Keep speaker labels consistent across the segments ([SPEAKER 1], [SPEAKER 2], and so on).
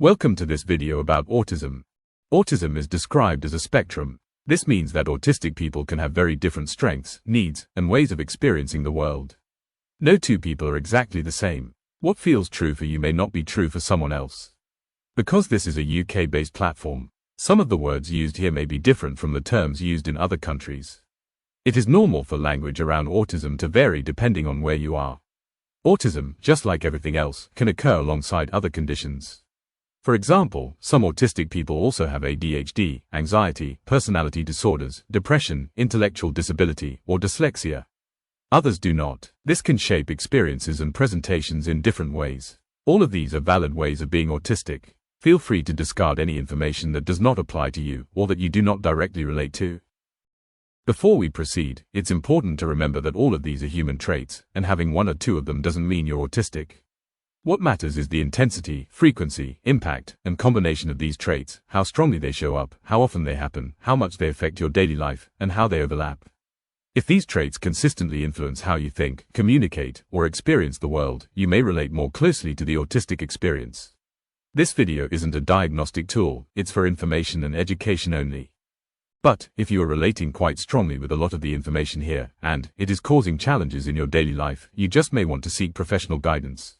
[SPEAKER 1] Welcome to this video about autism. Autism is described as a spectrum. This means that autistic people can have very different strengths, needs, and ways of experiencing the world. No two people are exactly the same. What feels true for you may not be true for someone else. Because this is a UK-based platform, some of the words used here may be different from the terms used in other countries. It is normal for language around autism to vary depending on where you are. Autism, just like everything else, can occur alongside other conditions. For example, some autistic people also have ADHD, anxiety, personality disorders, depression, intellectual disability, or dyslexia. Others do not. This can shape experiences and presentations in different ways. All of these are valid ways of being autistic. Feel free to discard any information that does not apply to you or that you do not directly relate to. Before we proceed, it's important to remember that all of these are human traits, and having one or two of them doesn't mean you're autistic. What matters is the intensity, frequency, impact, and combination of these traits, how strongly they show up, how often they happen, how much they affect your daily life, and how they overlap. If these traits consistently influence how you think, communicate, or experience the world, you may relate more closely to the autistic experience. This video isn't a diagnostic tool, it's for information and education only. But, if you are relating quite strongly with a lot of the information here, and it is causing challenges in your daily life, you just may want to seek professional guidance.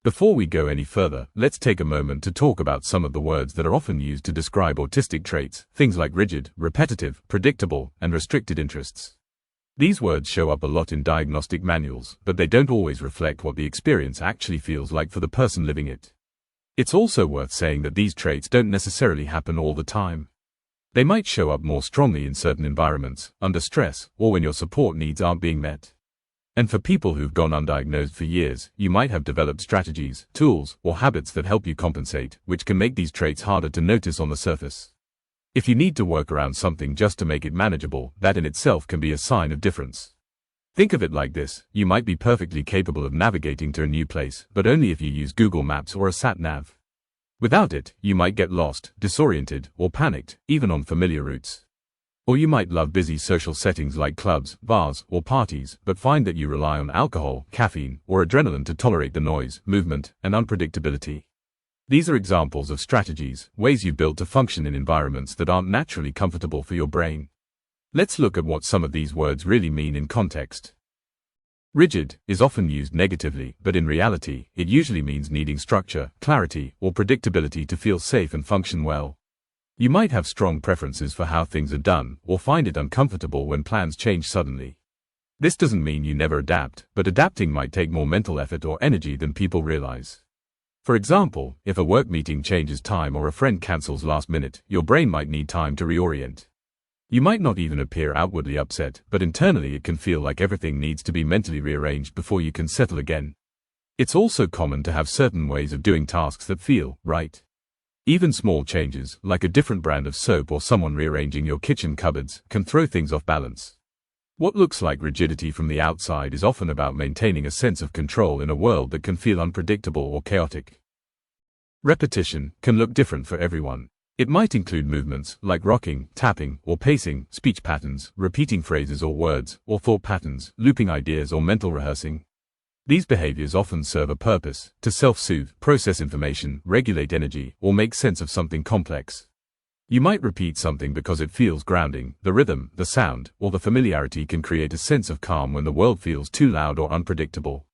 [SPEAKER 1] Before we go any further, let's take a moment to talk about some of the words that are often used to describe autistic traits, things like rigid, repetitive, predictable, and restricted interests. These words show up a lot in diagnostic manuals, but they don't always reflect what the experience actually feels like for the person living it. It's also worth saying that these traits don't necessarily happen all the time. They might show up more strongly in certain environments, under stress, or when your support needs aren't being met. And for people who've gone undiagnosed for years, you might have developed strategies, tools, or habits that help you compensate, which can make these traits harder to notice on the surface. If you need to work around something just to make it manageable, that in itself can be a sign of difference. Think of it like this: you might be perfectly capable of navigating to a new place, but only if you use Google Maps or a sat-nav. Without it, you might get lost, disoriented, or panicked, even on familiar routes. Or you might love busy social settings like clubs, bars, or parties, but find that you rely on alcohol, caffeine, or adrenaline to tolerate the noise, movement, and unpredictability. These are examples of strategies, ways you've built to function in environments that aren't naturally comfortable for your brain. Let's look at what some of these words really mean in context. Rigid is often used negatively, but in reality, it usually means needing structure, clarity, or predictability to feel safe and function well. You might have strong preferences for how things are done, or find it uncomfortable when plans change suddenly. This doesn't mean you never adapt, but adapting might take more mental effort or energy than people realize. For example, if a work meeting changes time or a friend cancels last minute, your brain might need time to reorient. You might not even appear outwardly upset, but internally it can feel like everything needs to be mentally rearranged before you can settle again. It's also common to have certain ways of doing tasks that feel right. Even small changes, like a different brand of soap or someone rearranging your kitchen cupboards, can throw things off balance. What looks like rigidity from the outside is often about maintaining a sense of control in a world that can feel unpredictable or chaotic. Repetition can look different for everyone. It might include movements, like rocking, tapping, or pacing, speech patterns, repeating phrases or words, or thought patterns, looping ideas or mental rehearsing. These behaviors often serve a purpose: to self-soothe, process information, regulate energy, or make sense of something complex. You might repeat something because it feels grounding. The rhythm, the sound, or the familiarity can create a sense of calm when the world feels too loud or unpredictable.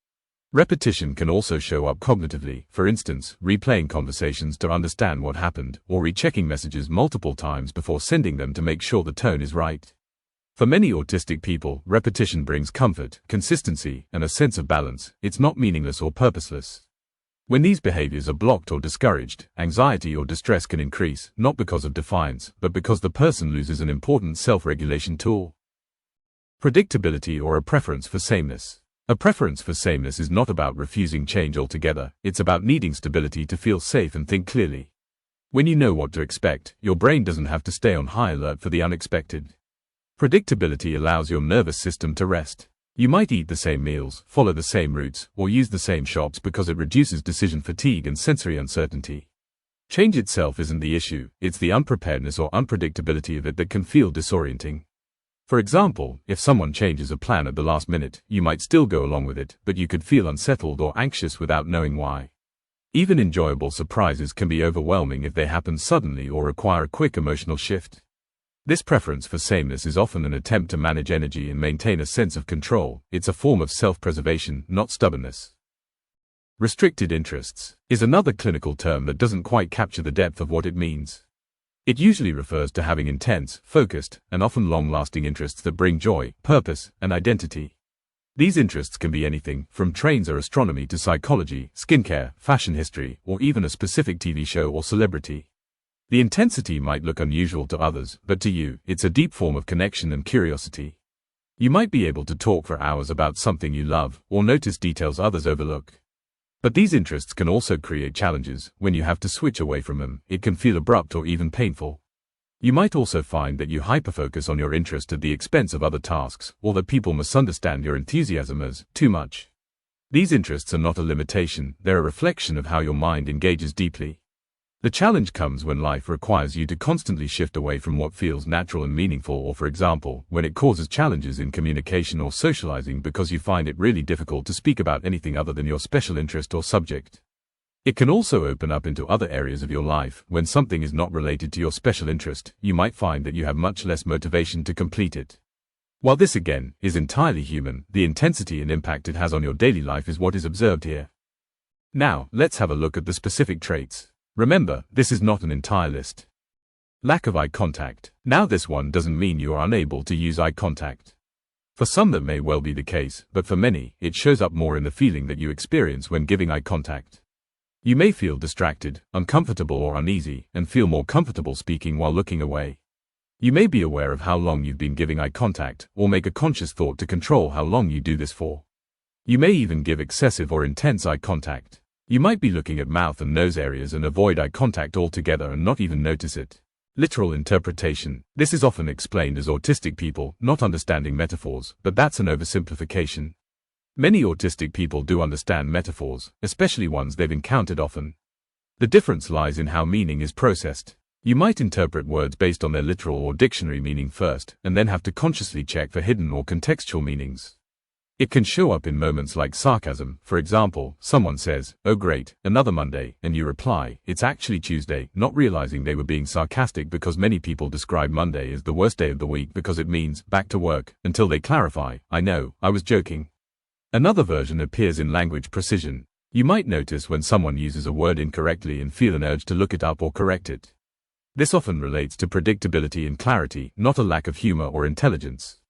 [SPEAKER 1] Repetition can also show up cognitively, for instance, replaying conversations to understand what happened, or rechecking messages multiple times before sending them to make sure the tone is right. For many autistic people, repetition brings comfort, consistency, and a sense of balance. It's not meaningless or purposeless. When these behaviors are blocked or discouraged, anxiety or distress can increase, not because of defiance, but because the person loses an important self-regulation tool. Predictability or a preference for sameness. A preference for sameness is not about refusing change altogether, it's about needing stability to feel safe and think clearly. When you know what to expect, your brain doesn't have to stay on high alert for the unexpected. Predictability allows your nervous system to rest. You might eat the same meals, follow the same routes, or use the same shops because it reduces decision fatigue and sensory uncertainty. Change itself isn't the issue, it's the unpreparedness or unpredictability of it that can feel disorienting. For example, if someone changes a plan at the last minute, you might still go along with it, but you could feel unsettled or anxious without knowing why. Even enjoyable surprises can be overwhelming if they happen suddenly or require a quick emotional shift. This preference for sameness is often an attempt to manage energy and maintain a sense of control. It's a form of self-preservation, not stubbornness. Restricted interests is another clinical term that doesn't quite capture the depth of what it means. It usually refers to having intense, focused, and often long-lasting interests that bring joy, purpose, and identity. These interests can be anything from trains or astronomy to psychology, skincare, fashion history, or even a specific TV show or celebrity. The intensity might look unusual to others, but to you, it's a deep form of connection and curiosity. You might be able to talk for hours about something you love, or notice details others overlook. But these interests can also create challenges. When you have to switch away from them, it can feel abrupt or even painful. You might also find that you hyperfocus on your interest at the expense of other tasks, or that people misunderstand your enthusiasm as too much. These interests are not a limitation, they're a reflection of how your mind engages deeply. The challenge comes when life requires you to constantly shift away from what feels natural and meaningful, or for example, when it causes challenges in communication or socializing because you find it really difficult to speak about anything other than your special interest or subject. It can also open up into other areas of your life. When something is not related to your special interest, you might find that you have much less motivation to complete it. While this again is entirely human, the intensity and impact it has on your daily life is what is observed here. Now, let's have a look at the specific traits. Remember, this is not an entire list. Lack of eye contact. Now this one doesn't mean you are unable to use eye contact. For some that may well be the case, but for many, it shows up more in the feeling that you experience when giving eye contact. You may feel distracted, uncomfortable or uneasy, and feel more comfortable speaking while looking away. You may be aware of how long you've been giving eye contact, or make a conscious thought to control how long you do this for. You may even give excessive or intense eye contact. You might be looking at mouth and nose areas and avoid eye contact altogether and not even notice it. Literal interpretation. This is often explained as autistic people not understanding metaphors, but that's an oversimplification. Many autistic people do understand metaphors, especially ones they've encountered often. The difference lies in how meaning is processed. You might interpret words based on their literal or dictionary meaning first, and then have to consciously check for hidden or contextual meanings. It can show up in moments like sarcasm. For example, someone says, "Oh great, another Monday," and you reply, "It's actually Tuesday," not realizing they were being sarcastic, because many people describe Monday as the worst day of the week because it means back to work, until they clarify, "I know, I was joking." Another version appears in language precision. You might notice when someone uses a word incorrectly and feel an urge to look it up or correct it. This often relates to predictability and clarity, not a lack of humor or intelligence.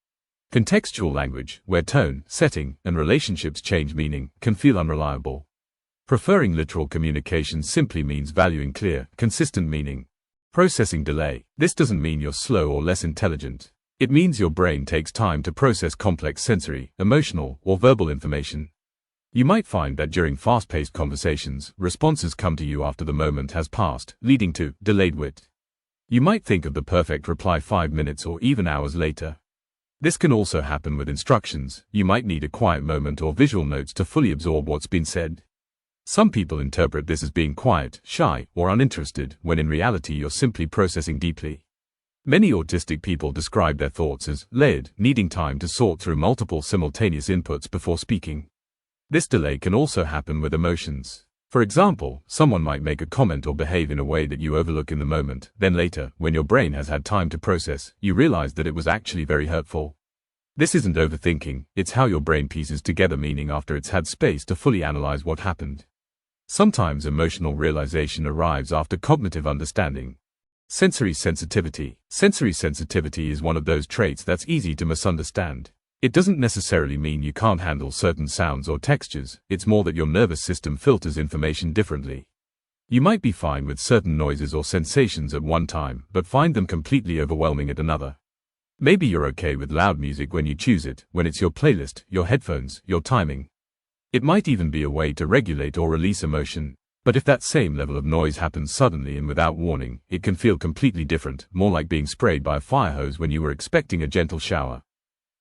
[SPEAKER 1] Contextual language, where tone, setting, and relationships change meaning, can feel unreliable. Preferring literal communication simply means valuing clear, consistent meaning. Processing delay. This doesn't mean you're slow or less intelligent. It means your brain takes time to process complex sensory, emotional, or verbal information. You might find that during fast-paced conversations, responses come to you after the moment has passed, leading to delayed wit. You might think of the perfect reply 5 minutes or even hours later. This can also happen with instructions. You might need a quiet moment or visual notes to fully absorb what's been said. Some people interpret this as being quiet, shy, or uninterested, when in reality you're simply processing deeply. Many autistic people describe their thoughts as layered, needing time to sort through multiple simultaneous inputs before speaking. This delay can also happen with emotions. For example, someone might make a comment or behave in a way that you overlook in the moment, then later, when your brain has had time to process, you realize that it was actually very hurtful. This isn't overthinking, it's how your brain pieces together meaning after it's had space to fully analyze what happened. Sometimes emotional realization arrives after cognitive understanding. Sensory sensitivity. Sensory sensitivity is one of those traits that's easy to misunderstand. It doesn't necessarily mean you can't handle certain sounds or textures, it's more that your nervous system filters information differently. You might be fine with certain noises or sensations at one time, but find them completely overwhelming at another. Maybe you're okay with loud music when you choose it, when it's your playlist, your headphones, your timing. It might even be a way to regulate or release emotion. But if that same level of noise happens suddenly and without warning, it can feel completely different, more like being sprayed by a fire hose when you were expecting a gentle shower.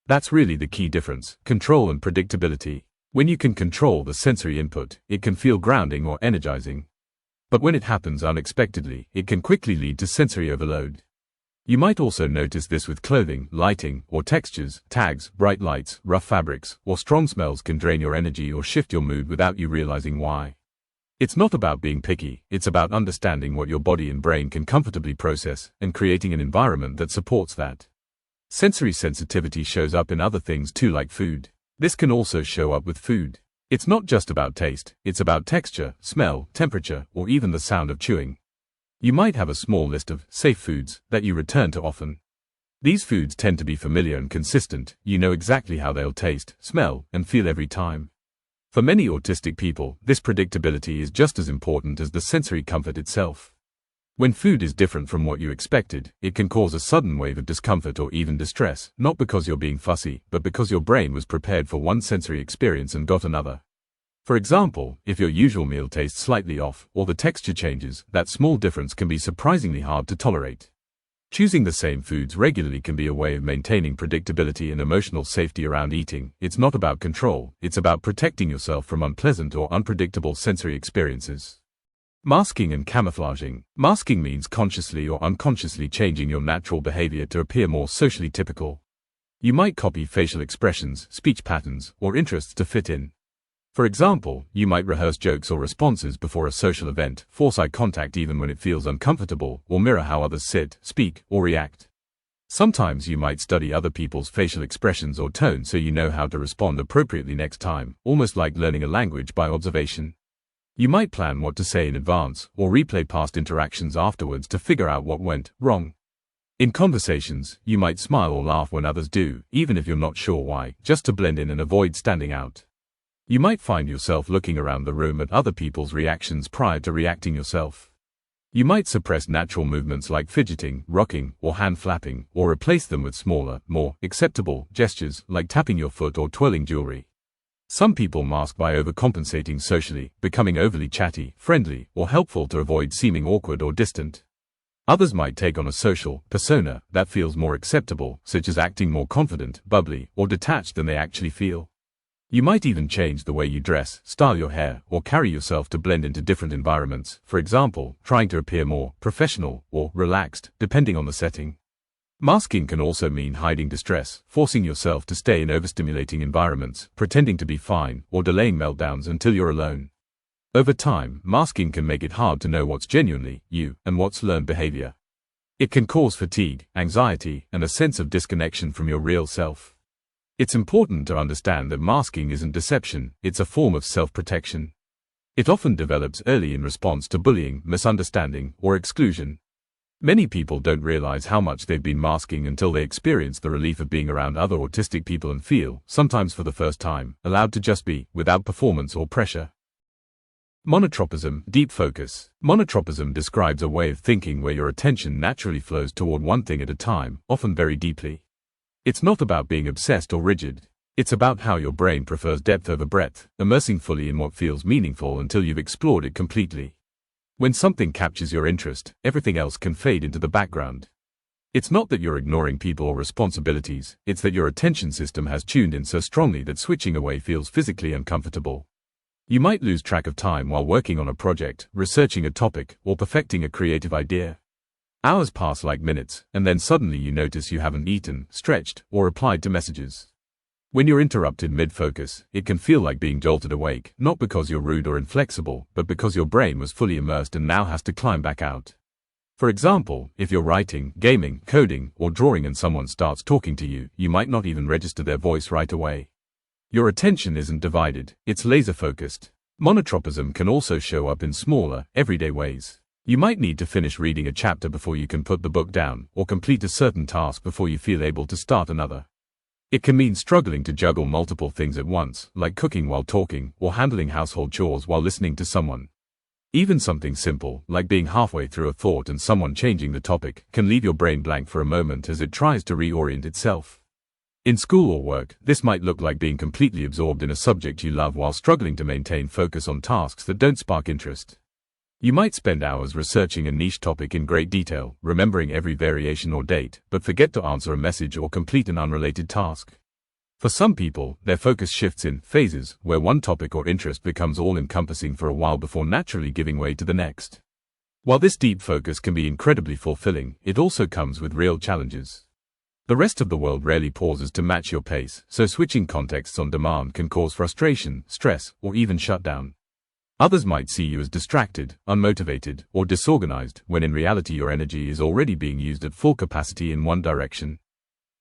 [SPEAKER 1] That's really the key difference: control and predictability. When you can control the sensory input, it can feel grounding or energizing. But when it happens unexpectedly, it can quickly lead to sensory overload. You might also notice this with clothing, lighting, or textures. Tags, bright lights, rough fabrics, or strong smells can drain your energy or shift your mood without you realizing why. It's not about being picky, it's about understanding what your body and brain can comfortably process and creating an environment that supports that. Sensory sensitivity shows up in other things too, like food. This can also show up with food. It's not just about taste, it's about texture, smell, temperature, or even the sound of chewing. You might have a small list of safe foods that you return to often. These foods tend to be familiar and consistent. You know exactly how they'll taste, smell, and feel every time. For many autistic people, this predictability is just as important as the sensory comfort itself. When food is different from what you expected, it can cause a sudden wave of discomfort or even distress, not because you're being fussy, but because your brain was prepared for one sensory experience and got another. For example, if your usual meal tastes slightly off, or the texture changes, that small difference can be surprisingly hard to tolerate. Choosing the same foods regularly can be a way of maintaining predictability and emotional safety around eating. It's not about control, it's about protecting yourself from unpleasant or unpredictable sensory experiences. Masking and camouflaging. Masking means consciously or unconsciously changing your natural behavior to appear more socially typical. You might copy facial expressions, speech patterns, or interests to fit in. For example, you might rehearse jokes or responses before a social event, force eye contact even when it feels uncomfortable, or mirror how others sit, speak, or react. Sometimes you might study other people's facial expressions or tone so you know how to respond appropriately next time, almost like learning a language by observation. You might plan what to say in advance, or replay past interactions afterwards to figure out what went wrong. In conversations, you might smile or laugh when others do, even if you're not sure why, just to blend in and avoid standing out. You might find yourself looking around the room at other people's reactions prior to reacting yourself. You might suppress natural movements like fidgeting, rocking, or hand flapping, or replace them with smaller, more acceptable gestures like tapping your foot or twirling jewelry. Some people mask by overcompensating socially, becoming overly chatty, friendly, or helpful to avoid seeming awkward or distant. Others might take on a social persona that feels more acceptable, such as acting more confident, bubbly, or detached than they actually feel. You might even change the way you dress, style your hair, or carry yourself to blend into different environments, for example, trying to appear more professional or relaxed, depending on the setting. Masking can also mean hiding distress, forcing yourself to stay in overstimulating environments, pretending to be fine, or delaying meltdowns until you're alone. Over time, masking can make it hard to know what's genuinely you and what's learned behavior. It can cause fatigue, anxiety, and a sense of disconnection from your real self. It's important to understand that masking isn't deception, it's a form of self-protection. It often develops early in response to bullying, misunderstanding, or exclusion. Many people don't realize how much they've been masking until they experience the relief of being around other autistic people and feel, sometimes for the first time, allowed to just be, without performance or pressure. Monotropism, deep focus. Monotropism describes a way of thinking where your attention naturally flows toward one thing at a time, often very deeply. It's not about being obsessed or rigid. It's about how your brain prefers depth over breadth, immersing fully in what feels meaningful until you've explored it completely. When something captures your interest, everything else can fade into the background. It's not that you're ignoring people or responsibilities, it's that your attention system has tuned in so strongly that switching away feels physically uncomfortable. You might lose track of time while working on a project, researching a topic, or perfecting a creative idea. Hours pass like minutes, and then suddenly you notice you haven't eaten, stretched, or replied to messages. When you're interrupted mid-focus, it can feel like being jolted awake, not because you're rude or inflexible, but because your brain was fully immersed and now has to climb back out. For example, if you're writing, gaming, coding, or drawing and someone starts talking to you, you might not even register their voice right away. Your attention isn't divided, it's laser-focused. Monotropism can also show up in smaller, everyday ways. You might need to finish reading a chapter before you can put the book down, or complete a certain task before you feel able to start another. It can mean struggling to juggle multiple things at once, like cooking while talking, or handling household chores while listening to someone. Even something simple, like being halfway through a thought and someone changing the topic, can leave your brain blank for a moment as it tries to reorient itself. In school or work, this might look like being completely absorbed in a subject you love while struggling to maintain focus on tasks that don't spark interest. You might spend hours researching a niche topic in great detail, remembering every variation or date, but forget to answer a message or complete an unrelated task. For some people, their focus shifts in phases, where one topic or interest becomes all-encompassing for a while before naturally giving way to the next. While this deep focus can be incredibly fulfilling, it also comes with real challenges. The rest of the world rarely pauses to match your pace, so switching contexts on demand can cause frustration, stress, or even shutdown. Others might see you as distracted, unmotivated, or disorganized, when in reality your energy is already being used at full capacity in one direction.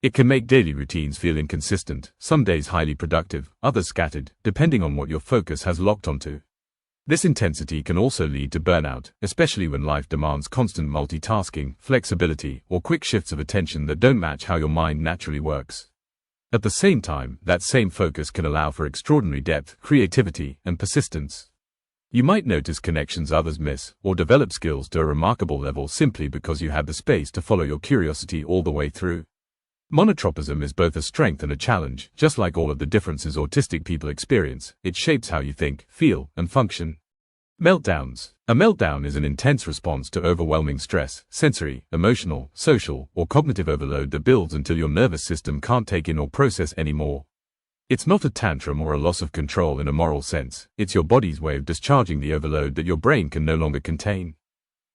[SPEAKER 1] It can make daily routines feel inconsistent, some days highly productive, others scattered, depending on what your focus has locked onto. This intensity can also lead to burnout, especially when life demands constant multitasking, flexibility, or quick shifts of attention that don't match how your mind naturally works. At the same time, that same focus can allow for extraordinary depth, creativity, and persistence. You might notice connections others miss, or develop skills to a remarkable level simply because you had the space to follow your curiosity all the way through. Monotropism is both a strength and a challenge. Just like all of the differences autistic people experience, it shapes how you think, feel, and function. Meltdowns. A meltdown is an intense response to overwhelming stress, sensory, emotional, social, or cognitive overload that builds until your nervous system can't take in or process anymore. It's not a tantrum or a loss of control in a moral sense, it's your body's way of discharging the overload that your brain can no longer contain.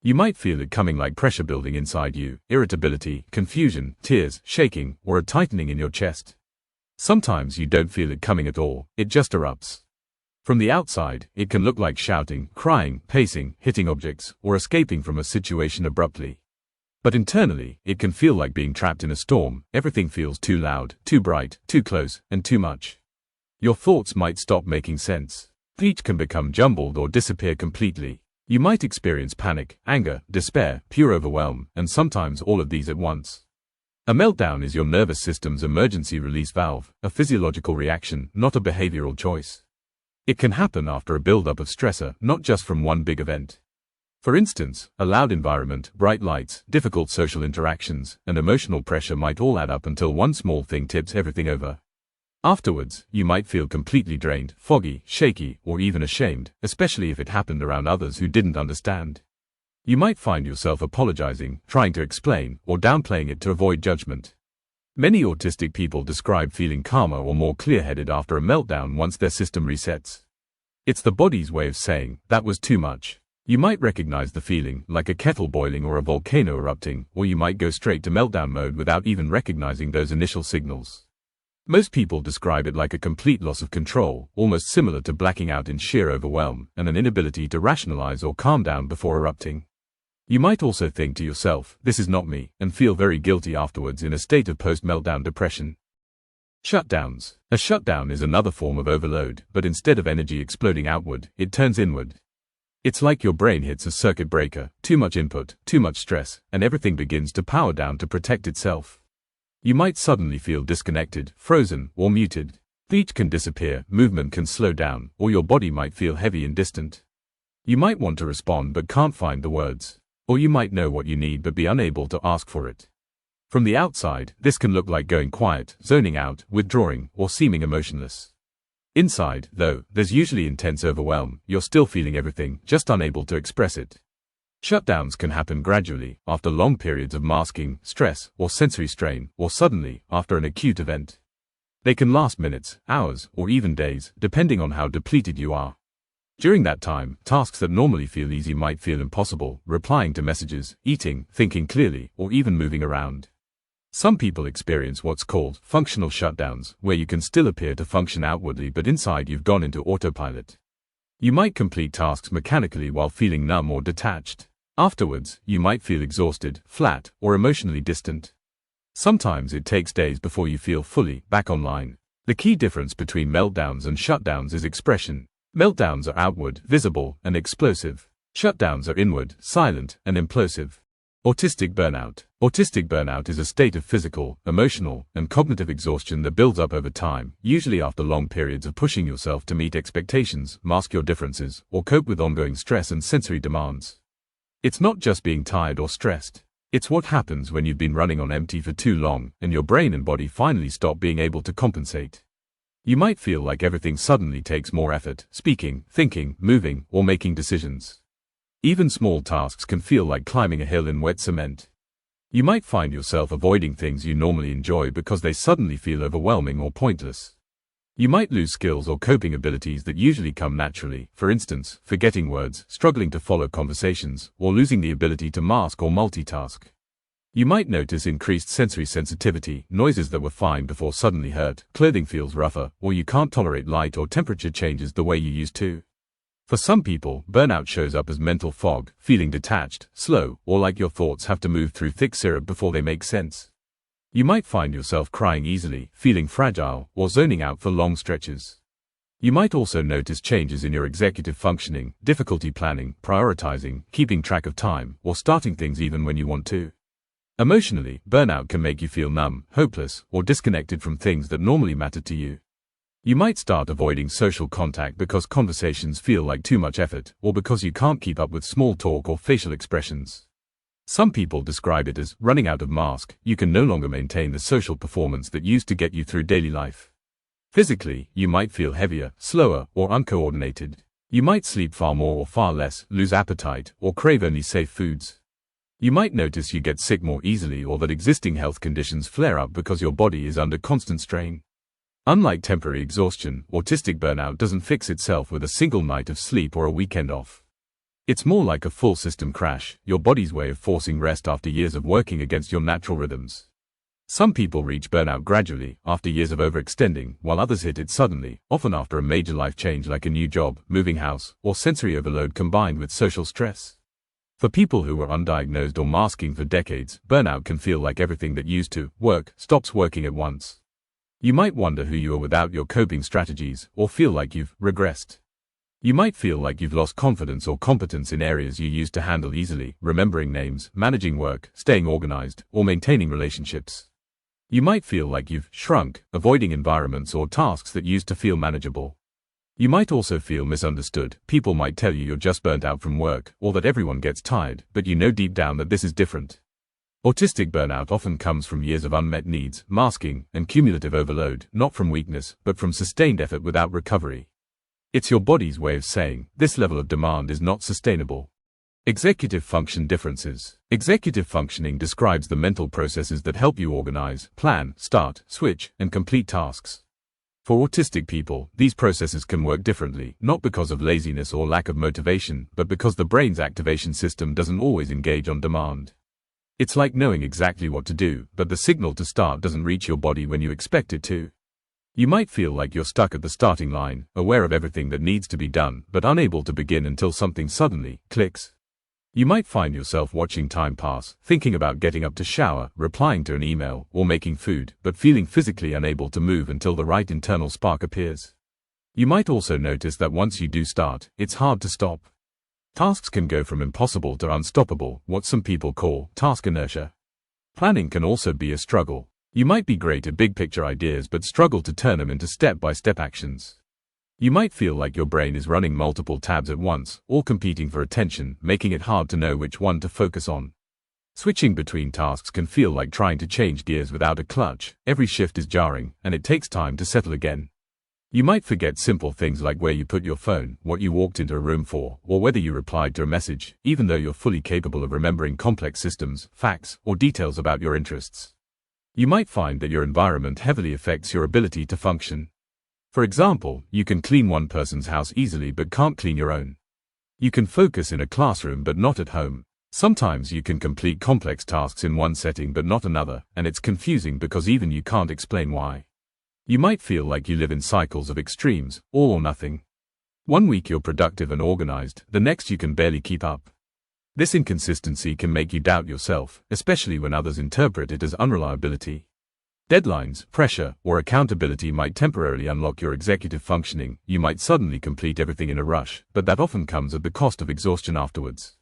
[SPEAKER 1] You might feel it coming like pressure building inside you, irritability, confusion, tears, shaking, or a tightening in your chest. Sometimes you don't feel it coming at all, it just erupts. From the outside, it can look like shouting, crying, pacing, hitting objects, or escaping from a situation abruptly. But internally, it can feel like being trapped in a storm. Everything feels too loud, too bright, too close, and too much. Your thoughts might stop making sense. Speech can become jumbled or disappear completely. You might experience panic, anger, despair, pure overwhelm, and sometimes all of these at once. A meltdown is your nervous system's emergency release valve, a physiological reaction, not a behavioral choice. It can happen after a buildup of stressor, not just from one big event. For instance, a loud environment, bright lights, difficult social interactions, and emotional pressure might all add up until one small thing tips everything over. Afterwards, you might feel completely drained, foggy, shaky, or even ashamed, especially if it happened around others who didn't understand. You might find yourself apologizing, trying to explain, or downplaying it to avoid judgment. Many autistic people describe feeling calmer or more clear-headed after a meltdown once their system resets. It's the body's way of saying, that was too much. You might recognize the feeling, like a kettle boiling or a volcano erupting, or you might go straight to meltdown mode without even recognizing those initial signals. Most people describe it like a complete loss of control, almost similar to blacking out in sheer overwhelm, and an inability to rationalize or calm down before erupting. You might also think to yourself, this is not me, and feel very guilty afterwards in a state of post-meltdown depression. Shutdowns. A shutdown is another form of overload, but instead of energy exploding outward, it turns inward. It's like your brain hits a circuit breaker, too much input, too much stress, and everything begins to power down to protect itself. You might suddenly feel disconnected, frozen, or muted. Speech can disappear, movement can slow down, or your body might feel heavy and distant. You might want to respond but can't find the words. Or you might know what you need but be unable to ask for it. From the outside, this can look like going quiet, zoning out, withdrawing, or seeming emotionless. Inside, though, there's usually intense overwhelm. You're still feeling everything, just unable to express it. Shutdowns can happen gradually, after long periods of masking, stress, or sensory strain, or suddenly, after an acute event. They can last minutes, hours, or even days, depending on how depleted you are. During that time, tasks that normally feel easy might feel impossible, replying to messages, eating, thinking clearly, or even moving around. Some people experience what's called functional shutdowns, where you can still appear to function outwardly but inside you've gone into autopilot. You might complete tasks mechanically while feeling numb or detached. Afterwards, you might feel exhausted, flat, or emotionally distant. Sometimes it takes days before you feel fully back online. The key difference between meltdowns and shutdowns is expression. Meltdowns are outward, visible, and explosive. Shutdowns are inward, silent, and implosive. Autistic burnout. Autistic burnout is a state of physical, emotional, and cognitive exhaustion that builds up over time, usually after long periods of pushing yourself to meet expectations, mask your differences, or cope with ongoing stress and sensory demands. It's not just being tired or stressed. It's what happens when you've been running on empty for too long, and your brain and body finally stop being able to compensate. You might feel like everything suddenly takes more effort, speaking, thinking, moving, or making decisions. Even small tasks can feel like climbing a hill in wet cement. You might find yourself avoiding things you normally enjoy because they suddenly feel overwhelming or pointless. You might lose skills or coping abilities that usually come naturally, for instance, forgetting words, struggling to follow conversations, or losing the ability to mask or multitask. You might notice increased sensory sensitivity, noises that were fine before suddenly hurt, clothing feels rougher, or you can't tolerate light or temperature changes the way you used to. For some people, burnout shows up as mental fog, feeling detached, slow, or like your thoughts have to move through thick syrup before they make sense. You might find yourself crying easily, feeling fragile, or zoning out for long stretches. You might also notice changes in your executive functioning, difficulty planning, prioritizing, keeping track of time, or starting things even when you want to. Emotionally, burnout can make you feel numb, hopeless, or disconnected from things that normally matter to you. You might start avoiding social contact because conversations feel like too much effort, or because you can't keep up with small talk or facial expressions. Some people describe it as running out of mask. You can no longer maintain the social performance that used to get you through daily life. Physically, you might feel heavier, slower, or uncoordinated. You might sleep far more or far less, lose appetite, or crave only safe foods. You might notice you get sick more easily or that existing health conditions flare up because your body is under constant strain. Unlike temporary exhaustion, autistic burnout doesn't fix itself with a single night of sleep or a weekend off. It's more like a full system crash, your body's way of forcing rest after years of working against your natural rhythms. Some people reach burnout gradually, after years of overextending, while others hit it suddenly, often after a major life change like a new job, moving house, or sensory overload combined with social stress. For people who were undiagnosed or masking for decades, burnout can feel like everything that used to work stops working at once. You might wonder who you are without your coping strategies, or feel like you've regressed. You might feel like you've lost confidence or competence in areas you used to handle easily, remembering names, managing work, staying organized, or maintaining relationships. You might feel like you've shrunk, avoiding environments or tasks that used to feel manageable. You might also feel misunderstood. People might tell you you're just burnt out from work, or that everyone gets tired, but you know deep down that this is different. Autistic burnout often comes from years of unmet needs, masking, and cumulative overload, not from weakness, but from sustained effort without recovery. It's your body's way of saying, this level of demand is not sustainable. Executive function differences. Executive functioning describes the mental processes that help you organize, plan, start, switch, and complete tasks. For autistic people, these processes can work differently, not because of laziness or lack of motivation, but because the brain's activation system doesn't always engage on demand. It's like knowing exactly what to do, but the signal to start doesn't reach your body when you expect it to. You might feel like you're stuck at the starting line, aware of everything that needs to be done, but unable to begin until something suddenly clicks. You might find yourself watching time pass, thinking about getting up to shower, replying to an email, or making food, but feeling physically unable to move until the right internal spark appears. You might also notice that once you do start, it's hard to stop. Tasks can go from impossible to unstoppable, what some people call task inertia. Planning can also be a struggle. You might be great at big picture ideas but struggle to turn them into step-by-step actions. You might feel like your brain is running multiple tabs at once, all competing for attention, making it hard to know which one to focus on. Switching between tasks can feel like trying to change gears without a clutch. Every shift is jarring, and it takes time to settle again. You might forget simple things like where you put your phone, what you walked into a room for, or whether you replied to a message, even though you're fully capable of remembering complex systems, facts, or details about your interests. You might find that your environment heavily affects your ability to function. For example, you can clean one person's house easily but can't clean your own. You can focus in a classroom but not at home. Sometimes you can complete complex tasks in one setting but not another, and it's confusing because even you can't explain why. You might feel like you live in cycles of extremes, all or nothing. One week you're productive and organized, the next you can barely keep up. This inconsistency can make you doubt yourself, especially when others interpret it as unreliability. Deadlines, pressure, or accountability might temporarily unlock your executive functioning. You might suddenly complete everything in a rush, but that often comes at the cost of exhaustion afterwards.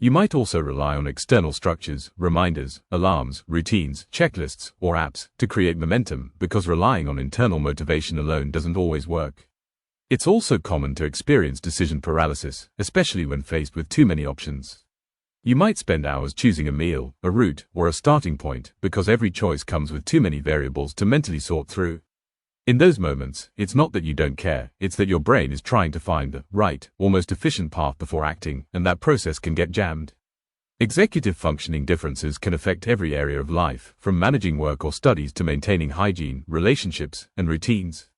[SPEAKER 1] You might also rely on external structures, reminders, alarms, routines, checklists, or apps to create momentum, because relying on internal motivation alone doesn't always work. It's also common to experience decision paralysis, especially when faced with too many options. You might spend hours choosing a meal, a route, or a starting point, because every choice comes with too many variables to mentally sort through. In those moments, it's not that you don't care, it's that your brain is trying to find the right, almost efficient path before acting, and that process can get jammed. Executive functioning differences can affect every area of life, from managing work or studies to maintaining hygiene, relationships, and routines.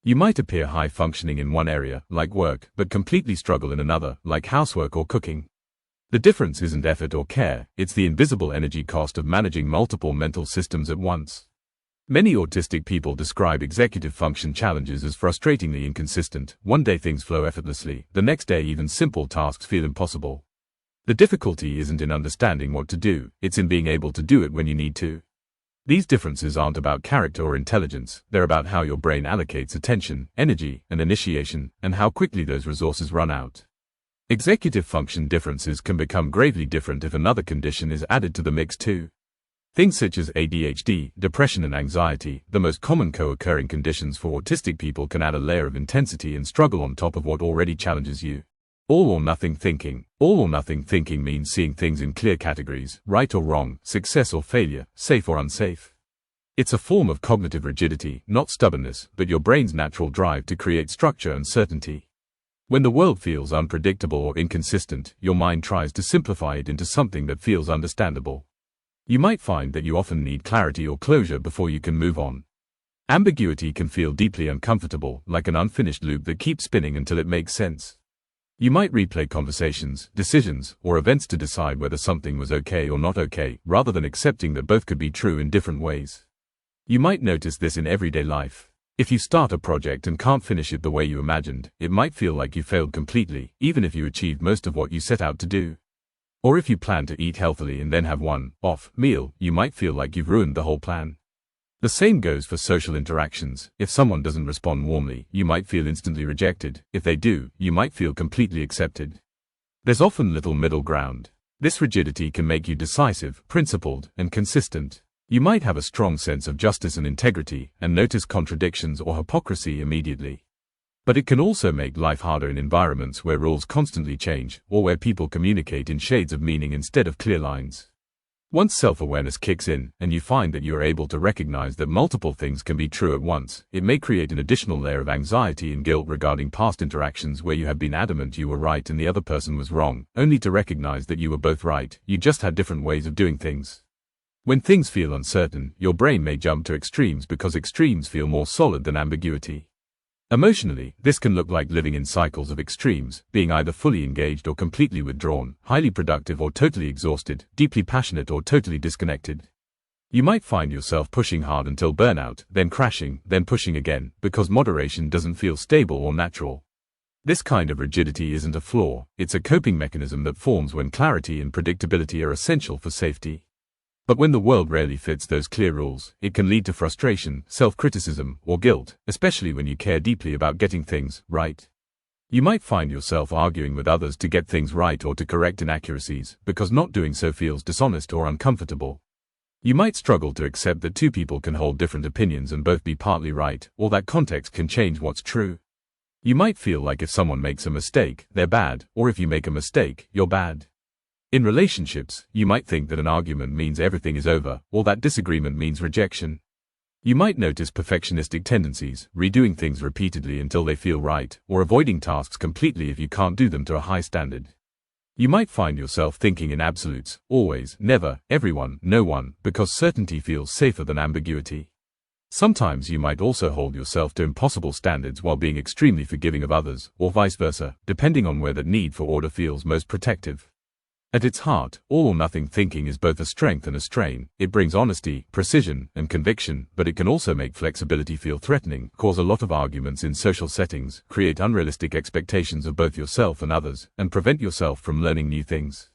[SPEAKER 1] You might appear high functioning in one area, like work, but completely struggle in another, like housework or cooking. The difference isn't effort or care, it's the invisible energy cost of managing multiple mental systems at once. Many autistic people describe executive function challenges as frustratingly inconsistent. One day things flow effortlessly, the next day even simple tasks feel impossible. The difficulty isn't in understanding what to do, it's in being able to do it when you need to. These differences aren't about character or intelligence, they're about how your brain allocates attention, energy, and initiation, and how quickly those resources run out. Executive function differences can become gravely different if another condition is added to the mix too. Things such as ADHD, depression and anxiety, the most common co-occurring conditions for autistic people, can add a layer of intensity and struggle on top of what already challenges you. All or nothing thinking. All or nothing thinking means seeing things in clear categories, right or wrong, success or failure, safe or unsafe. It's a form of cognitive rigidity, not stubbornness, but your brain's natural drive to create structure and certainty. When the world feels unpredictable or inconsistent, your mind tries to simplify it into something that feels understandable. You might find that you often need clarity or closure before you can move on. Ambiguity can feel deeply uncomfortable, like an unfinished loop that keeps spinning until it makes sense. You might replay conversations, decisions, or events to decide whether something was okay or not okay, rather than accepting that both could be true in different ways. You might notice this in everyday life. If you start a project and can't finish it the way you imagined, it might feel like you failed completely, even if you achieved most of what you set out to do. Or if you plan to eat healthily and then have one off meal, you might feel like you've ruined the whole plan. The same goes for social interactions. If someone doesn't respond warmly, you might feel instantly rejected. If they do, you might feel completely accepted. There's often little middle ground. This rigidity can make you decisive, principled, and consistent. You might have a strong sense of justice and integrity, and notice contradictions or hypocrisy immediately. But it can also make life harder in environments where rules constantly change, or where people communicate in shades of meaning instead of clear lines. Once self-awareness kicks in, and you find that you are able to recognize that multiple things can be true at once, it may create an additional layer of anxiety and guilt regarding past interactions where you have been adamant you were right and the other person was wrong, only to recognize that you were both right, you just had different ways of doing things. When things feel uncertain, your brain may jump to extremes because extremes feel more solid than ambiguity. Emotionally, this can look like living in cycles of extremes, being either fully engaged or completely withdrawn, highly productive or totally exhausted, deeply passionate or totally disconnected. You might find yourself pushing hard until burnout, then crashing, then pushing again, because moderation doesn't feel stable or natural. This kind of rigidity isn't a flaw, it's a coping mechanism that forms when clarity and predictability are essential for safety. But when the world rarely fits those clear rules, it can lead to frustration, self-criticism, or guilt, especially when you care deeply about getting things right. You might find yourself arguing with others to get things right or to correct inaccuracies, because not doing so feels dishonest or uncomfortable. You might struggle to accept that two people can hold different opinions and both be partly right, or that context can change what's true. You might feel like if someone makes a mistake, they're bad, or if you make a mistake, you're bad. In relationships, you might think that an argument means everything is over, or that disagreement means rejection. You might notice perfectionistic tendencies, redoing things repeatedly until they feel right, or avoiding tasks completely if you can't do them to a high standard. You might find yourself thinking in absolutes, always, never, everyone, no one, because certainty feels safer than ambiguity. Sometimes you might also hold yourself to impossible standards while being extremely forgiving of others, or vice versa, depending on where that need for order feels most protective. At its heart, all or nothing thinking is both a strength and a strain. It brings honesty, precision, and conviction, but it can also make flexibility feel threatening, cause a lot of arguments in social settings, create unrealistic expectations of both yourself and others, and prevent yourself from learning new things.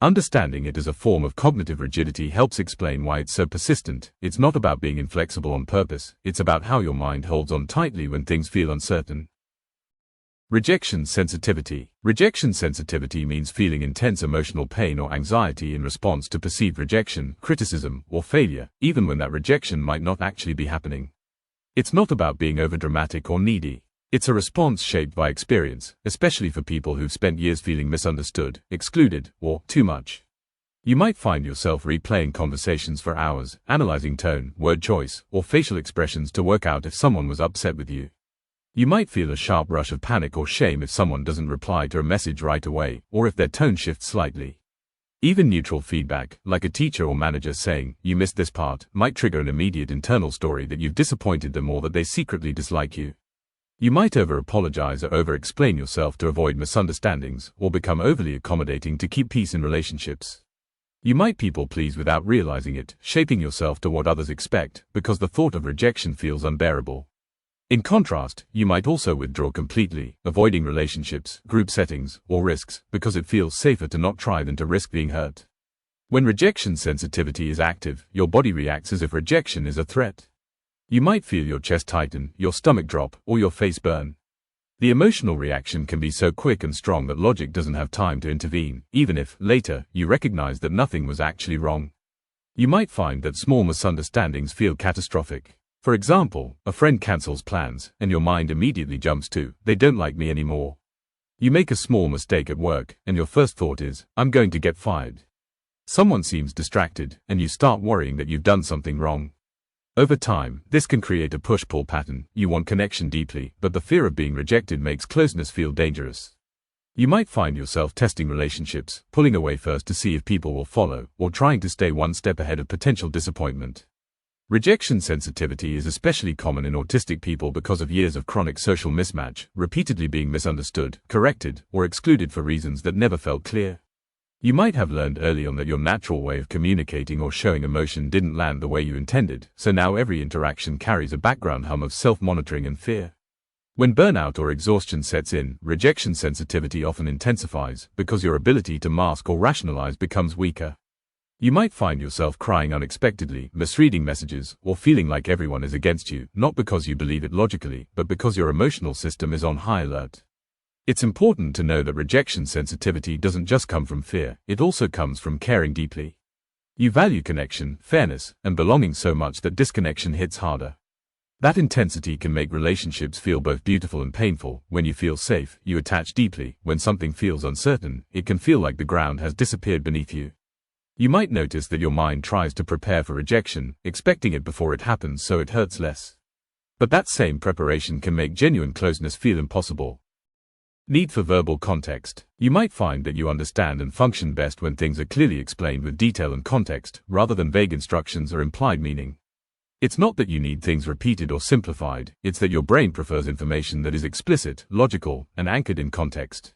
[SPEAKER 1] Understanding it as a form of cognitive rigidity helps explain why it's so persistent. It's not about being inflexible on purpose, it's about how your mind holds on tightly when things feel uncertain. Rejection sensitivity. Rejection sensitivity means feeling intense emotional pain or anxiety in response to perceived rejection, criticism, or failure, even when that rejection might not actually be happening. It's not about being overdramatic or needy. It's a response shaped by experience, especially for people who've spent years feeling misunderstood, excluded, or too much. You might find yourself replaying conversations for hours, analyzing tone, word choice, or facial expressions to work out if someone was upset with you. You might feel a sharp rush of panic or shame if someone doesn't reply to a message right away, or if their tone shifts slightly. Even neutral feedback, like a teacher or manager saying, "You missed this part," might trigger an immediate internal story that you've disappointed them or that they secretly dislike you. You might over-apologize or over-explain yourself to avoid misunderstandings, or become overly accommodating to keep peace in relationships. You might people please without realizing it, shaping yourself to what others expect, because the thought of rejection feels unbearable. In contrast, you might also withdraw completely, avoiding relationships, group settings, or risks, because it feels safer to not try than to risk being hurt. When rejection sensitivity is active, your body reacts as if rejection is a threat. You might feel your chest tighten, your stomach drop, or your face burn. The emotional reaction can be so quick and strong that logic doesn't have time to intervene, even if, later, you recognize that nothing was actually wrong. You might find that small misunderstandings feel catastrophic. For example, a friend cancels plans, and your mind immediately jumps to, they don't like me anymore. You make a small mistake at work, and your first thought is, I'm going to get fired. Someone seems distracted, and you start worrying that you've done something wrong. Over time, this can create a push-pull pattern. You want connection deeply, but the fear of being rejected makes closeness feel dangerous. You might find yourself testing relationships, pulling away first to see if people will follow, or trying to stay one step ahead of potential disappointment. Rejection sensitivity is especially common in autistic people because of years of chronic social mismatch, repeatedly being misunderstood, corrected, or excluded for reasons that never felt clear. You might have learned early on that your natural way of communicating or showing emotion didn't land the way you intended, so now every interaction carries a background hum of self-monitoring and fear. When burnout or exhaustion sets in, rejection sensitivity often intensifies because your ability to mask or rationalize becomes weaker. You might find yourself crying unexpectedly, misreading messages, or feeling like everyone is against you, not because you believe it logically, but because your emotional system is on high alert. It's important to know that rejection sensitivity doesn't just come from fear, it also comes from caring deeply. You value connection, fairness, and belonging so much that disconnection hits harder. That intensity can make relationships feel both beautiful and painful. When you feel safe, you attach deeply. When something feels uncertain, it can feel like the ground has disappeared beneath you. You might notice that your mind tries to prepare for rejection, expecting it before it happens so it hurts less. But that same preparation can make genuine closeness feel impossible. Need for verbal context. You might find that you understand and function best when things are clearly explained with detail and context, rather than vague instructions or implied meaning. It's not that you need things repeated or simplified, it's that your brain prefers information that is explicit, logical, and anchored in context.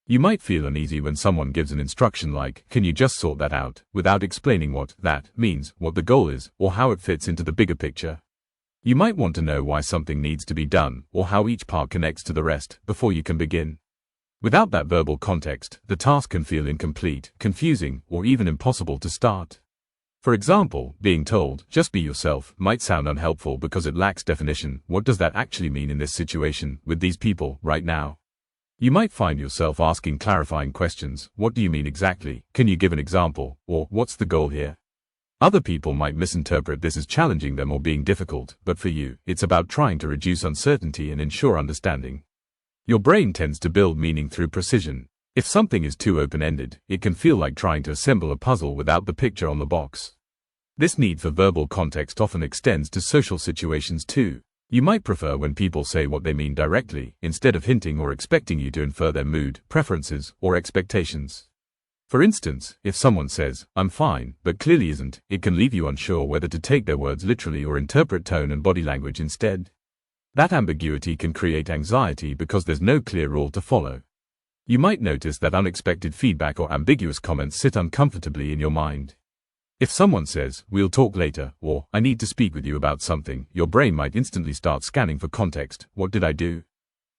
[SPEAKER 1] You might feel uneasy when someone gives an instruction like, "Can you just sort that out," without explaining what that means, what the goal is, or how it fits into the bigger picture. You might want to know why something needs to be done, or how each part connects to the rest, before you can begin. Without that verbal context, the task can feel incomplete, confusing, or even impossible to start. For example, being told, "Just be yourself," might sound unhelpful because it lacks definition. What does that actually mean in this situation, with these people, right now? You might find yourself asking clarifying questions. What do you mean exactly? Can you give an example? Or, what's the goal here? Other people might misinterpret this as challenging them or being difficult, but for you, it's about trying to reduce uncertainty and ensure understanding. Your brain tends to build meaning through precision. If something is too open-ended, it can feel like trying to assemble a puzzle without the picture on the box. This need for verbal context often extends to social situations too. You might prefer when people say what they mean directly, instead of hinting or expecting you to infer their mood, preferences, or expectations. For instance, if someone says, "I'm fine," but clearly isn't, it can leave you unsure whether to take their words literally or interpret tone and body language instead. That ambiguity can create anxiety because there's no clear rule to follow. You might notice that unexpected feedback or ambiguous comments sit uncomfortably in your mind. If someone says, "We'll talk later," or "I need to speak with you about something," your brain might instantly start scanning for context. What did I do?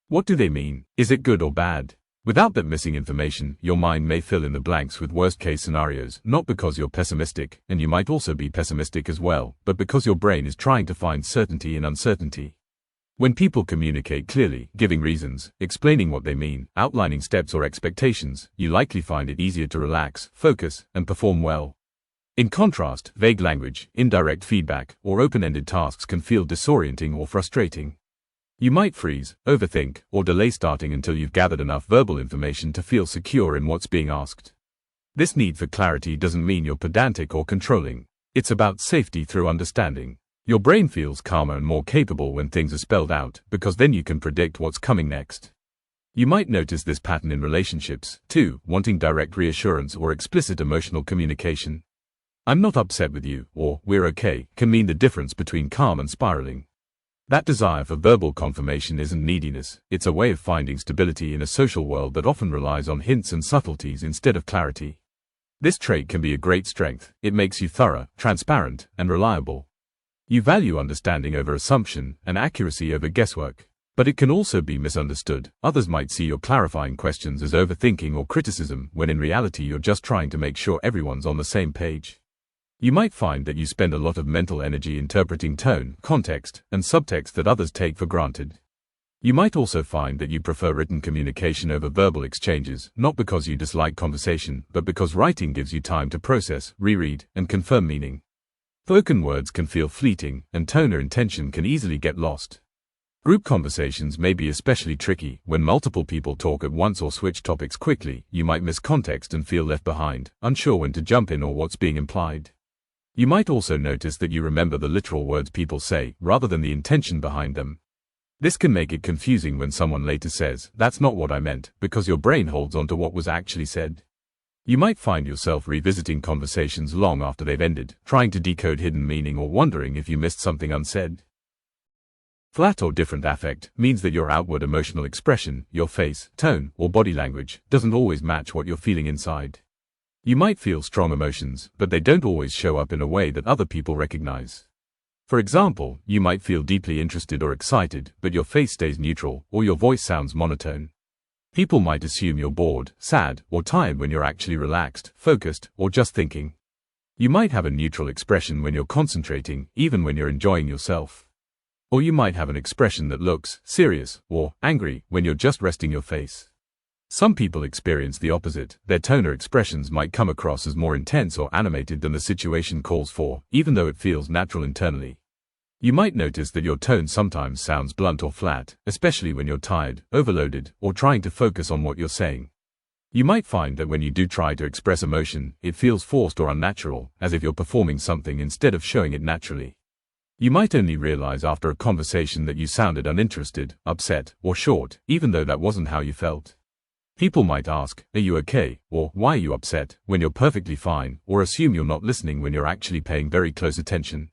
[SPEAKER 1] What do they mean? Is it good or bad? Without that missing information, your mind may fill in the blanks with worst-case scenarios, not because you're pessimistic, and you might also be pessimistic as well, but because your brain is trying to find certainty in uncertainty. When people communicate clearly, giving reasons, explaining what they mean, outlining steps or expectations, you likely find it easier to relax, focus, and perform well. In contrast, vague language, indirect feedback, or open-ended tasks can feel disorienting or frustrating. You might freeze, overthink, or delay starting until you've gathered enough verbal information to feel secure in what's being asked. This need for clarity doesn't mean you're pedantic or controlling. It's about safety through understanding. Your brain feels calmer and more capable when things are spelled out, because then you can predict what's coming next. You might notice this pattern in relationships, too, wanting direct reassurance or explicit emotional communication. "I'm not upset with you," or "We're okay," can mean the difference between calm and spiraling. That desire for verbal confirmation isn't neediness, it's a way of finding stability in a social world that often relies on hints and subtleties instead of clarity. This trait can be a great strength. It makes you thorough, transparent, and reliable. You value understanding over assumption and accuracy over guesswork. But it can also be misunderstood. Others might see your clarifying questions as overthinking or criticism, when in reality you're just trying to make sure everyone's on the same page. You might find that you spend a lot of mental energy interpreting tone, context, and subtext that others take for granted. You might also find that you prefer written communication over verbal exchanges, not because you dislike conversation, but because writing gives you time to process, reread, and confirm meaning. Spoken words can feel fleeting, and tone or intention can easily get lost. Group conversations may be especially tricky. When multiple people talk at once or switch topics quickly, you might miss context and feel left behind, unsure when to jump in or what's being implied. You might also notice that you remember the literal words people say, rather than the intention behind them. This can make it confusing when someone later says, "That's not what I meant," because your brain holds on to what was actually said. You might find yourself revisiting conversations long after they've ended, trying to decode hidden meaning or wondering if you missed something unsaid. Flat or different affect means that your outward emotional expression, your face, tone, or body language, doesn't always match what you're feeling inside. You might feel strong emotions, but they don't always show up in a way that other people recognize. For example, you might feel deeply interested or excited, but your face stays neutral, or your voice sounds monotone. People might assume you're bored, sad, or tired when you're actually relaxed, focused, or just thinking. You might have a neutral expression when you're concentrating, even when you're enjoying yourself. Or you might have an expression that looks serious or angry when you're just resting your face. Some people experience the opposite. Their tone or expressions might come across as more intense or animated than the situation calls for, even though it feels natural internally. You might notice that your tone sometimes sounds blunt or flat, especially when you're tired, overloaded, or trying to focus on what you're saying. You might find that when you do try to express emotion, it feels forced or unnatural, as if you're performing something instead of showing it naturally. You might only realize after a conversation that you sounded uninterested, upset, or short, even though that wasn't how you felt. People might ask, "Are you okay?" or "Why are you upset?" when you're perfectly fine, or assume you're not listening when you're actually paying very close attention.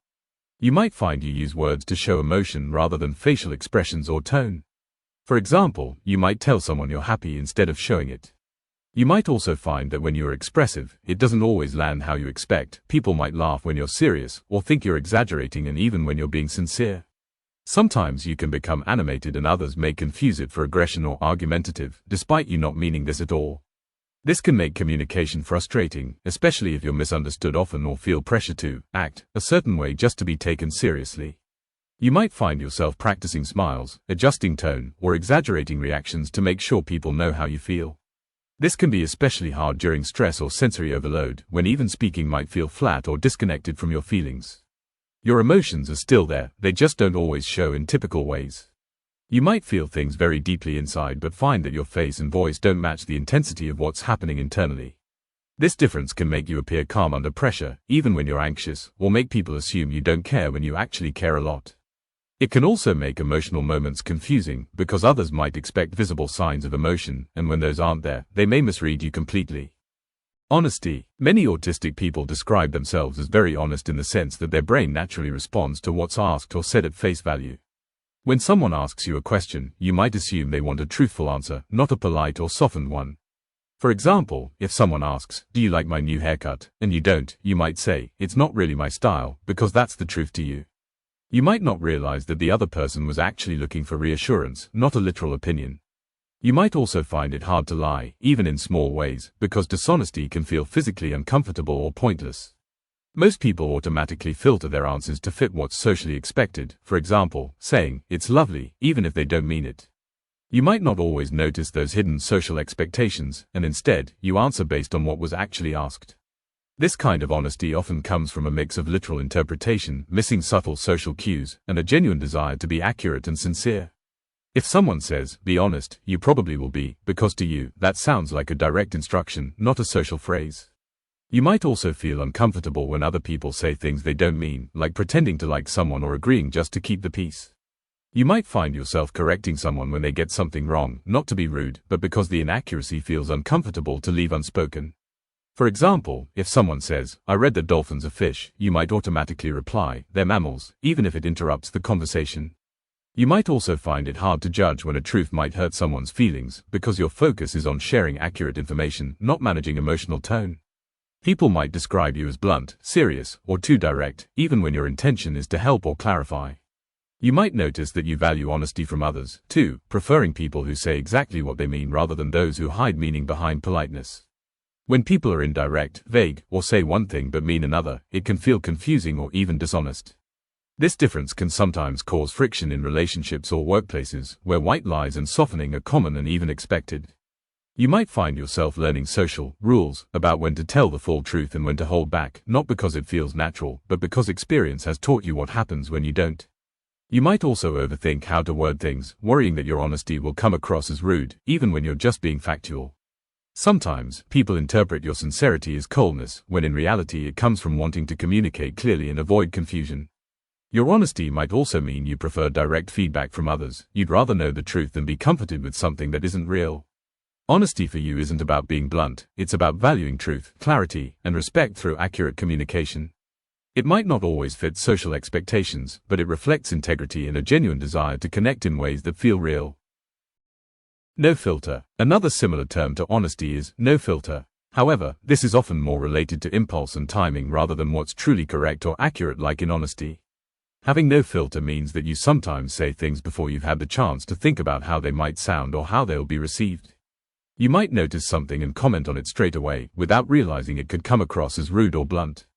[SPEAKER 1] You might find you use words to show emotion rather than facial expressions or tone. For example, you might tell someone you're happy instead of showing it. You might also find that when you're expressive, it doesn't always land how you expect. People might laugh when you're serious, or think you're exaggerating, and even when you're being sincere. Sometimes you can become animated and others may confuse it for aggression or argumentative, despite you not meaning this at all. This can make communication frustrating, especially if you're misunderstood often or feel pressure to act a certain way just to be taken seriously. You might find yourself practicing smiles, adjusting tone, or exaggerating reactions to make sure people know how you feel. This can be especially hard during stress or sensory overload, when even speaking might feel flat or disconnected from your feelings. Your emotions are still there, they just don't always show in typical ways. You might feel things very deeply inside but find that your face and voice don't match the intensity of what's happening internally. This difference can make you appear calm under pressure, even when you're anxious, or make people assume you don't care when you actually care a lot. It can also make emotional moments confusing, because others might expect visible signs of emotion, and when those aren't there, they may misread you completely. Honesty. Many autistic people describe themselves as very honest in the sense that their brain naturally responds to what's asked or said at face value. When someone asks you a question, you might assume they want a truthful answer, not a polite or softened one. For example, if someone asks, "Do you like my new haircut?" and you don't, you might say, "It's not really my style," because that's the truth to you. You might not realize that the other person was actually looking for reassurance, not a literal opinion. You might also find it hard to lie, even in small ways, because dishonesty can feel physically uncomfortable or pointless. Most people automatically filter their answers to fit what's socially expected, for example, saying, "It's lovely," even if they don't mean it. You might not always notice those hidden social expectations, and instead, you answer based on what was actually asked. This kind of honesty often comes from a mix of literal interpretation, missing subtle social cues, and a genuine desire to be accurate and sincere. If someone says, "Be honest," you probably will be, because to you, that sounds like a direct instruction, not a social phrase. You might also feel uncomfortable when other people say things they don't mean, like pretending to like someone or agreeing just to keep the peace. You might find yourself correcting someone when they get something wrong, not to be rude, but because the inaccuracy feels uncomfortable to leave unspoken. For example, if someone says, "I read that dolphins are fish," you might automatically reply, "They're mammals," even if it interrupts the conversation. You might also find it hard to judge when a truth might hurt someone's feelings, because your focus is on sharing accurate information, not managing emotional tone. People might describe you as blunt, serious, or too direct, even when your intention is to help or clarify. You might notice that you value honesty from others, too, preferring people who say exactly what they mean rather than those who hide meaning behind politeness. When people are indirect, vague, or say one thing but mean another, it can feel confusing or even dishonest. This difference can sometimes cause friction in relationships or workplaces, where white lies and softening are common and even expected. You might find yourself learning social rules about when to tell the full truth and when to hold back, not because it feels natural, but because experience has taught you what happens when you don't. You might also overthink how to word things, worrying that your honesty will come across as rude, even when you're just being factual. Sometimes, people interpret your sincerity as coldness, when in reality it comes from wanting to communicate clearly and avoid confusion. Your honesty might also mean you prefer direct feedback from others. You'd rather know the truth than be comforted with something that isn't real. Honesty for you isn't about being blunt, it's about valuing truth, clarity, and respect through accurate communication. It might not always fit social expectations, but it reflects integrity and a genuine desire to connect in ways that feel real. No filter. Another similar term to honesty is no filter. However, this is often more related to impulse and timing rather than what's truly correct or accurate, like in honesty. Having no filter means that you sometimes say things before you've had the chance to think about how they might sound or how they'll be received. You might notice something and comment on it straight away, without realizing it could come across as rude or blunt.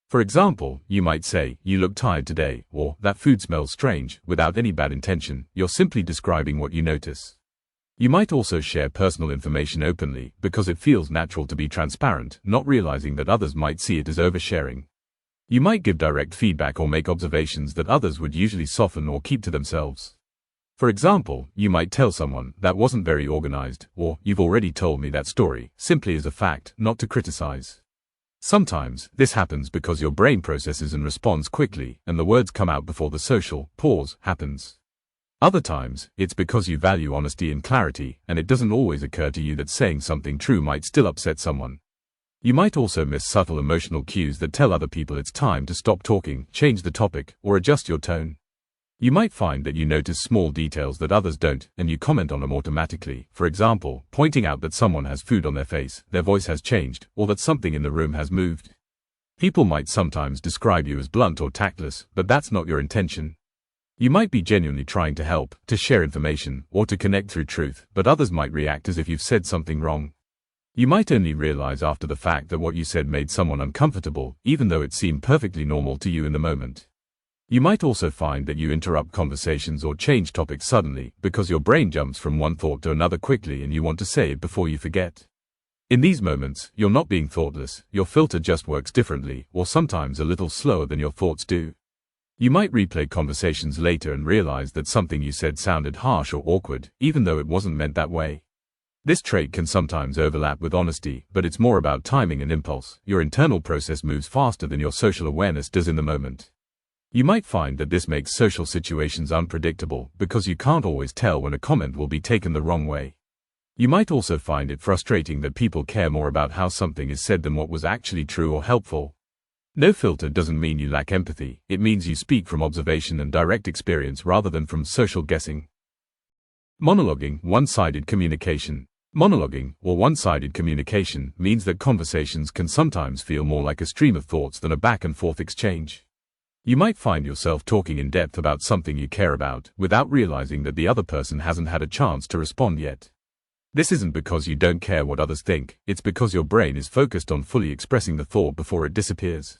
[SPEAKER 1] For example, you might say, "You look tired today," or "That food smells strange," without any bad intention. You're simply describing what you notice. You might also share personal information openly, because it feels natural to be transparent, not realizing that others might see it as oversharing. You might give direct feedback or make observations that others would usually soften or keep to themselves. For example, you might tell someone, "That wasn't very organized," or "You've already told me that story," simply as a fact, not to criticize. Sometimes, this happens because your brain processes and responds quickly, and the words come out before the social pause happens. Other times, it's because you value honesty and clarity, and it doesn't always occur to you that saying something true might still upset someone. You might also miss subtle emotional cues that tell other people it's time to stop talking, change the topic, or adjust your tone. You might find that you notice small details that others don't, and you comment on them automatically. For example, pointing out that someone has food on their face, their voice has changed, or that something in the room has moved. People might sometimes describe you as blunt or tactless, but that's not your intention. You might be genuinely trying to help, to share information, or to connect through truth, but others might react as if you've said something wrong. You might only realize after the fact that what you said made someone uncomfortable, even though it seemed perfectly normal to you in the moment. You might also find that you interrupt conversations or change topics suddenly, because your brain jumps from one thought to another quickly and you want to say it before you forget. In these moments, you're not being thoughtless, your filter just works differently, or sometimes a little slower than your thoughts do. You might replay conversations later and realize that something you said sounded harsh or awkward, even though it wasn't meant that way. This trait can sometimes overlap with honesty, but it's more about timing and impulse. Your internal process moves faster than your social awareness does in the moment. You might find that this makes social situations unpredictable, because you can't always tell when a comment will be taken the wrong way. You might also find it frustrating that people care more about how something is said than what was actually true or helpful. No filter doesn't mean you lack empathy, it means you speak from observation and direct experience rather than from social guessing. Monologuing, one-sided communication. Monologuing, or one-sided communication, means that conversations can sometimes feel more like a stream of thoughts than a back-and-forth exchange. You might find yourself talking in depth about something you care about, without realizing that the other person hasn't had a chance to respond yet. This isn't because you don't care what others think, it's because your brain is focused on fully expressing the thought before it disappears.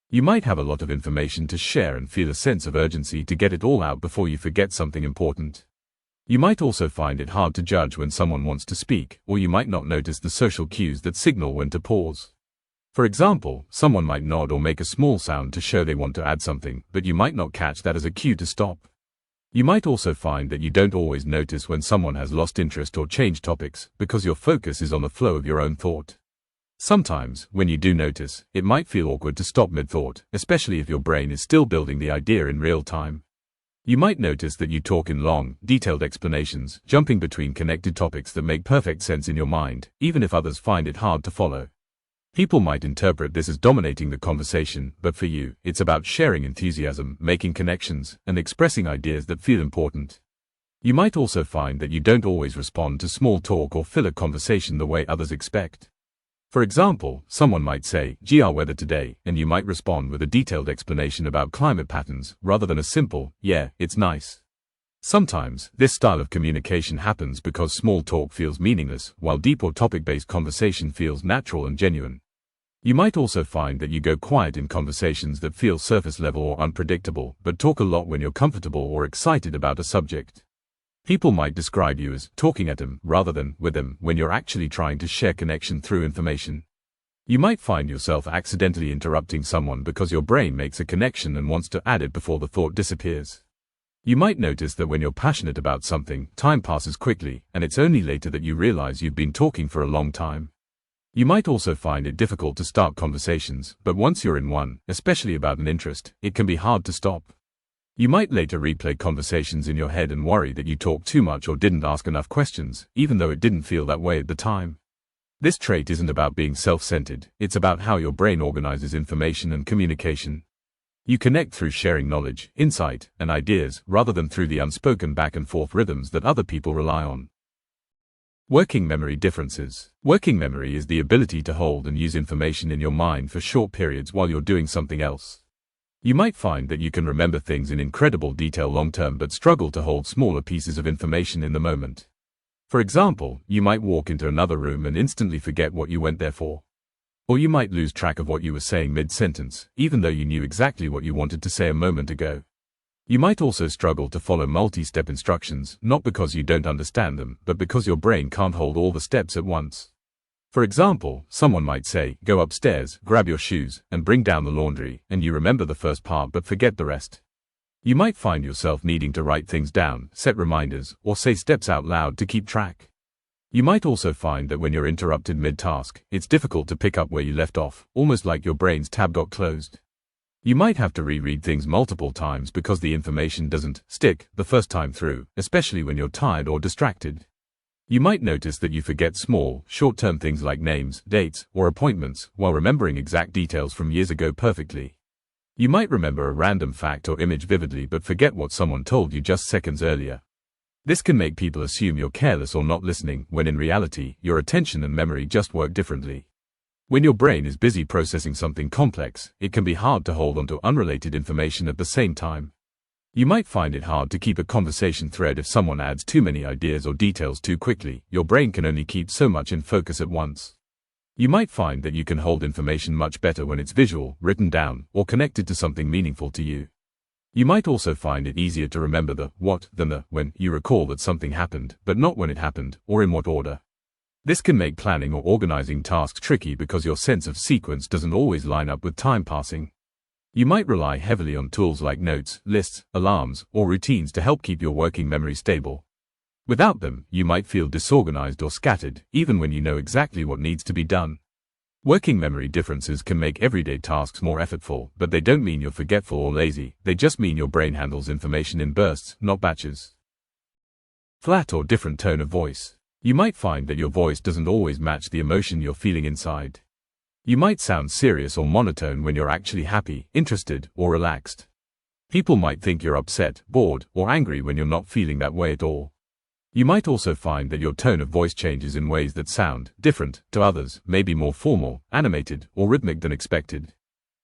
[SPEAKER 1] You might have a lot of information to share and feel a sense of urgency to get it all out before you forget something important. You might also find it hard to judge when someone wants to speak, or you might not notice the social cues that signal when to pause. For example, someone might nod or make a small sound to show they want to add something, but you might not catch that as a cue to stop. You might also find that you don't always notice when someone has lost interest or changed topics, because your focus is on the flow of your own thought. Sometimes, when you do notice, it might feel awkward to stop mid-thought, especially if your brain is still building the idea in real time. You might notice that you talk in long, detailed explanations, jumping between connected topics that make perfect sense in your mind, even if others find it hard to follow. People might interpret this as dominating the conversation, but for you, it's about sharing enthusiasm, making connections, and expressing ideas that feel important. You might also find that you don't always respond to small talk or fill a conversation the way others expect. For example, someone might say, "Gee, our weather today," and you might respond with a detailed explanation about climate patterns, rather than a simple, "Yeah, it's nice." Sometimes, this style of communication happens because small talk feels meaningless, while deep or topic-based conversation feels natural and genuine. You might also find that you go quiet in conversations that feel surface level or unpredictable, but talk a lot when you're comfortable or excited about a subject. People might describe you as talking at them rather than with them when you're actually trying to share connection through information. You might find yourself accidentally interrupting someone because your brain makes a connection and wants to add it before the thought disappears. You might notice that when you're passionate about something, time passes quickly, and it's only later that you realize you've been talking for a long time. You might also find it difficult to start conversations, but once you're in one, especially about an interest, it can be hard to stop. You might later replay conversations in your head and worry that you talked too much or didn't ask enough questions, even though it didn't feel that way at the time. This trait isn't about being self-centered, it's about how your brain organizes information and communication. You connect through sharing knowledge, insight, and ideas, rather than through the unspoken back-and-forth rhythms that other people rely on. Working memory differences. Working memory is the ability to hold and use information in your mind for short periods while you're doing something else. You might find that you can remember things in incredible detail long-term but struggle to hold smaller pieces of information in the moment. For example, you might walk into another room and instantly forget what you went there for. Or you might lose track of what you were saying mid-sentence, even though you knew exactly what you wanted to say a moment ago. You might also struggle to follow multi-step instructions, not because you don't understand them, but because your brain can't hold all the steps at once. For example, someone might say, "Go upstairs, grab your shoes, and bring down the laundry," and you remember the first part but forget the rest. You might find yourself needing to write things down, set reminders, or say steps out loud to keep track. You might also find that when you're interrupted mid-task, it's difficult to pick up where you left off, almost like your brain's tab got closed. You might have to reread things multiple times because the information doesn't stick the first time through, especially when you're tired or distracted. You might notice that you forget small, short-term things like names, dates, or appointments, while remembering exact details from years ago perfectly. You might remember a random fact or image vividly but forget what someone told you just seconds earlier. This can make people assume you're careless or not listening, when in reality, your attention and memory just work differently. When your brain is busy processing something complex, it can be hard to hold onto unrelated information at the same time. You might find it hard to keep a conversation thread if someone adds too many ideas or details too quickly. Your brain can only keep so much in focus at once. You might find that you can hold information much better when it's visual, written down, or connected to something meaningful to you. You might also find it easier to remember the what than the when you recall that something happened, but not when it happened, or in what order. This can make planning or organizing tasks tricky because your sense of sequence doesn't always line up with time passing. You might rely heavily on tools like notes, lists, alarms, or routines to help keep your working memory stable. Without them, you might feel disorganized or scattered, even when you know exactly what needs to be done. Working memory differences can make everyday tasks more effortful, but they don't mean you're forgetful or lazy. They just mean your brain handles information in bursts, not batches. Flat or different tone of voice. You might find that your voice doesn't always match the emotion you're feeling inside. You might sound serious or monotone when you're actually happy, interested, or relaxed. People might think you're upset, bored, or angry when you're not feeling that way at all. You might also find that your tone of voice changes in ways that sound different to others, maybe more formal, animated, or rhythmic than expected.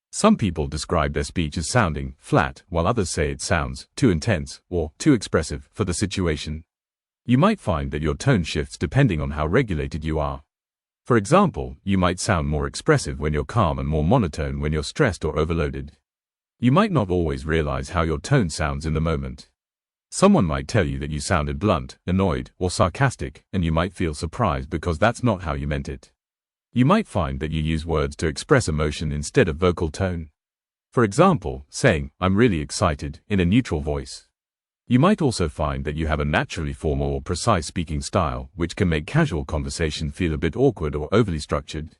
[SPEAKER 1] Some people describe their speech as sounding flat, while others say it sounds too intense or too expressive for the situation. You might find that your tone shifts depending on how regulated you are. For example, you might sound more expressive when you're calm and more monotone when you're stressed or overloaded. You might not always realize how your tone sounds in the moment. Someone might tell you that you sounded blunt, annoyed, or sarcastic, and you might feel surprised because that's not how you meant it. You might find that you use words to express emotion instead of vocal tone. For example, saying, "I'm really excited," in a neutral voice. You might also find that you have a naturally formal or precise speaking style, which can make casual conversation feel a bit awkward or overly structured.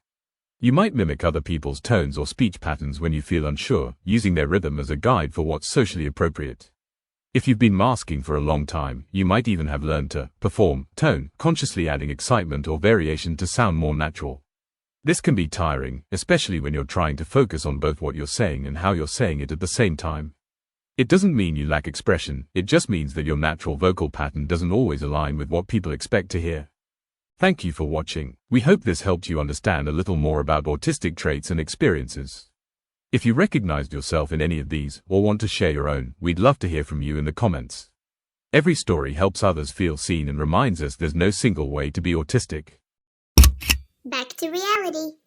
[SPEAKER 1] You might mimic other people's tones or speech patterns when you feel unsure, using their rhythm as a guide for what's socially appropriate. If you've been masking for a long time, you might even have learned to perform tone, consciously adding excitement or variation to sound more natural. This can be tiring, especially when you're trying to focus on both what you're saying and how you're saying it at the same time. It doesn't mean you lack expression, it just means that your natural vocal pattern doesn't always align with what people expect to hear. Thank you for watching. We hope this helped you understand a little more about autistic traits and experiences. If you recognized yourself in any of these or want to share your own, we'd love to hear from you in the comments. Every story helps others feel seen and reminds us there's no single way to be autistic.
[SPEAKER 2] Back to reality.